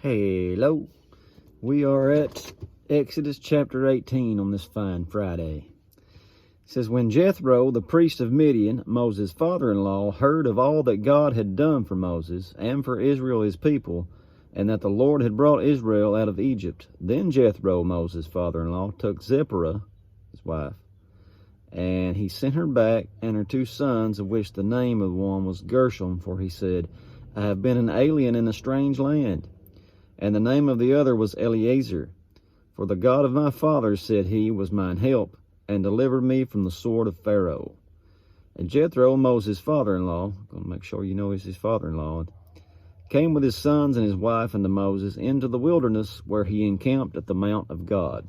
Hello. We are at Exodus chapter 18 on this fine Friday. It says, when Jethro, the priest of Midian, Moses' father-in-law, heard of all that God had done for Moses and for Israel his people, and that the Lord had brought Israel out of Egypt, then Jethro, Moses' father-in-law, took Zipporah, his wife, and he sent her back and her 2 sons, of which the name of one was Gershom, for he said, I have been an alien in a strange land. And the name of the other was Eliezer. For the God of my fathers, said he, was mine help, and delivered me from the sword of Pharaoh. And Jethro, Moses' father-in-law, going to make sure you know he's his father-in-law, came with his sons and his wife unto Moses into the wilderness, where he encamped at the mount of God.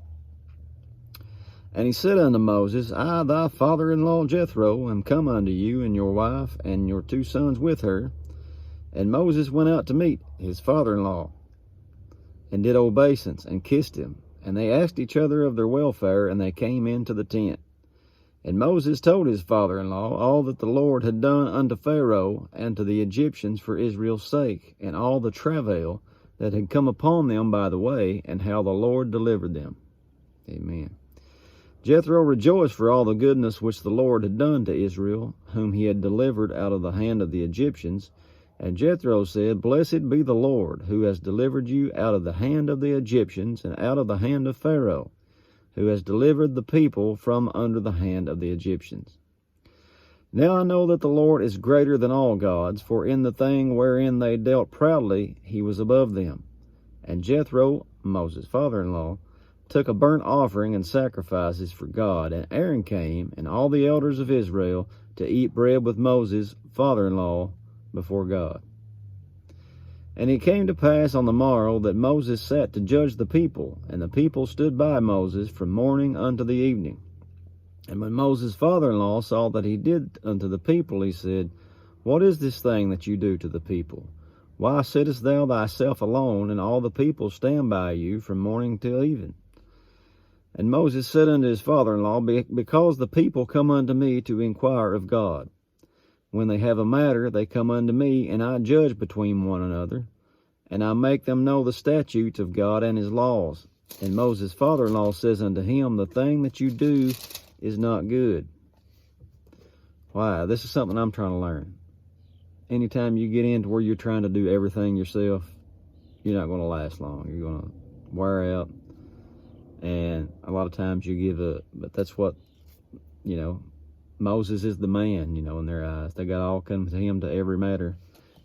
And he said unto Moses, I, thy father-in-law Jethro, am come unto you, and your wife, and your 2 sons with her. And Moses went out to meet his father-in-law, and did obeisance, and kissed him. And they asked each other of their welfare, and they came into the tent. And Moses told his father-in-law all that the Lord had done unto Pharaoh and to the Egyptians for Israel's sake, and all the travail that had come upon them by the way, and how the Lord delivered them. Amen. Jethro rejoiced for all the goodness which the Lord had done to Israel, whom he had delivered out of the hand of the Egyptians. And Jethro said, Blessed be the Lord, who has delivered you out of the hand of the Egyptians, and out of the hand of Pharaoh, who has delivered the people from under the hand of the Egyptians. Now I know that the Lord is greater than all gods, for in the thing wherein they dealt proudly, he was above them. And Jethro, Moses' father-in-law, took a burnt offering and sacrifices for God. And Aaron came, and all the elders of Israel, to eat bread with Moses' father-in-law before God. And it came to pass on the morrow that Moses sat to judge the people, and the people stood by Moses from morning unto the evening. And when Moses' father-in-law saw that he did unto the people, he said, What is this thing that you do to the people? Why sittest thou thyself alone, and all the people stand by you from morning till even? And Moses said unto his father-in-law, Because the people come unto me to inquire of God. When they have a matter, they come unto me, and I judge between one another, and I make them know the statutes of God and his laws. And Moses' father-in-law says unto him, The thing that you do is not good. Why? This is something I'm trying to learn. Anytime you get into where you're trying to do everything yourself, you're not going to last long. You're going to wear out, and a lot of times you give up. But that's what, Moses is the man, in their eyes. They got all come to him to every matter,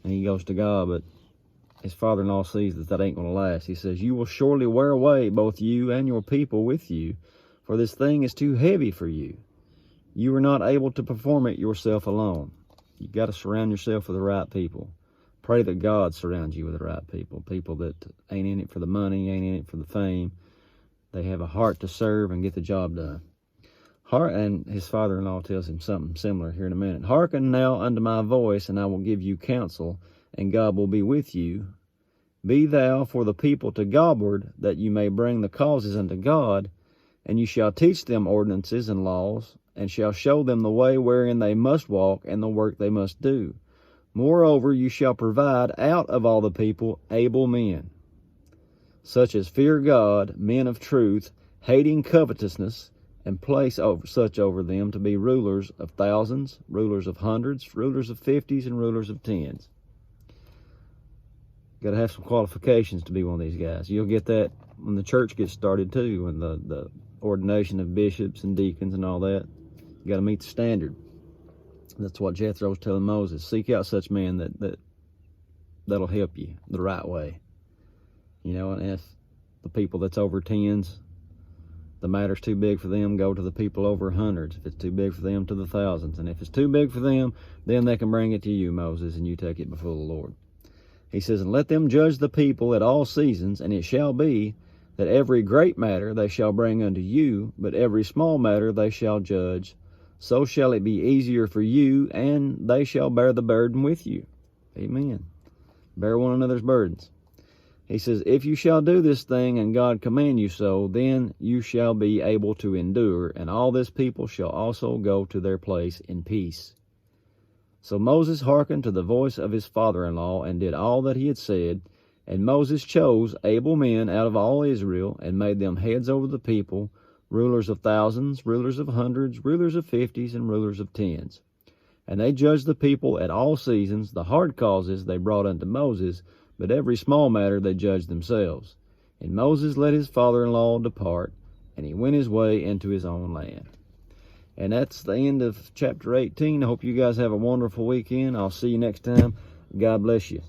and he goes to God, but his father-in-law sees that ain't going to last. He says, You will surely wear away, both you and your people with you, for this thing is too heavy for you. You are not able to perform it yourself alone. You've got to surround yourself with the right people. Pray that God surrounds you with the right people, people that ain't in it for the money, ain't in it for the fame. They have a heart to serve and get the job done. And his father-in-law tells him something similar here in a minute. Hearken now unto my voice, and I will give you counsel, and God will be with you. Be thou for the people to Godward, that you may bring the causes unto God, and you shall teach them ordinances and laws, and shall show them the way wherein they must walk, and the work they must do. Moreover, you shall provide out of all the people able men, such as fear God, men of truth, hating covetousness, and place such over them to be rulers of thousands, rulers of hundreds, rulers of 50s, and rulers of 10s. Got to have some qualifications to be one of these guys. You'll get that when the church gets started too, when the ordination of bishops and deacons and all that. You got to meet the standard. That's what Jethro was telling Moses. Seek out such men that'll help you the right way. And if the people that's over 10s, the matter's too big for them, go to the people over hundreds. If it's too big for them, to the thousands. And if it's too big for them, then they can bring it to you, Moses, and you take it before the Lord. He says, And let them judge the people at all seasons, and it shall be that every great matter they shall bring unto you, but every small matter they shall judge. So shall it be easier for you, and they shall bear the burden with you. Amen. Bear one another's burdens. He says, If you shall do this thing, and God command you so, then you shall be able to endure, and all this people shall also go to their place in peace. So Moses hearkened to the voice of his father-in-law, and did all that he had said, And Moses chose able men out of all Israel, and made them heads over the people, rulers of thousands, rulers of hundreds, rulers of 50s, and rulers of 10s. And they judged the people at all seasons. The hard causes they brought unto Moses, but every small matter they judged themselves. And Moses let his father-in-law depart, and he went his way into his own land. And that's the end of chapter 18. I hope you guys have a wonderful weekend. I'll see you next time. God bless you.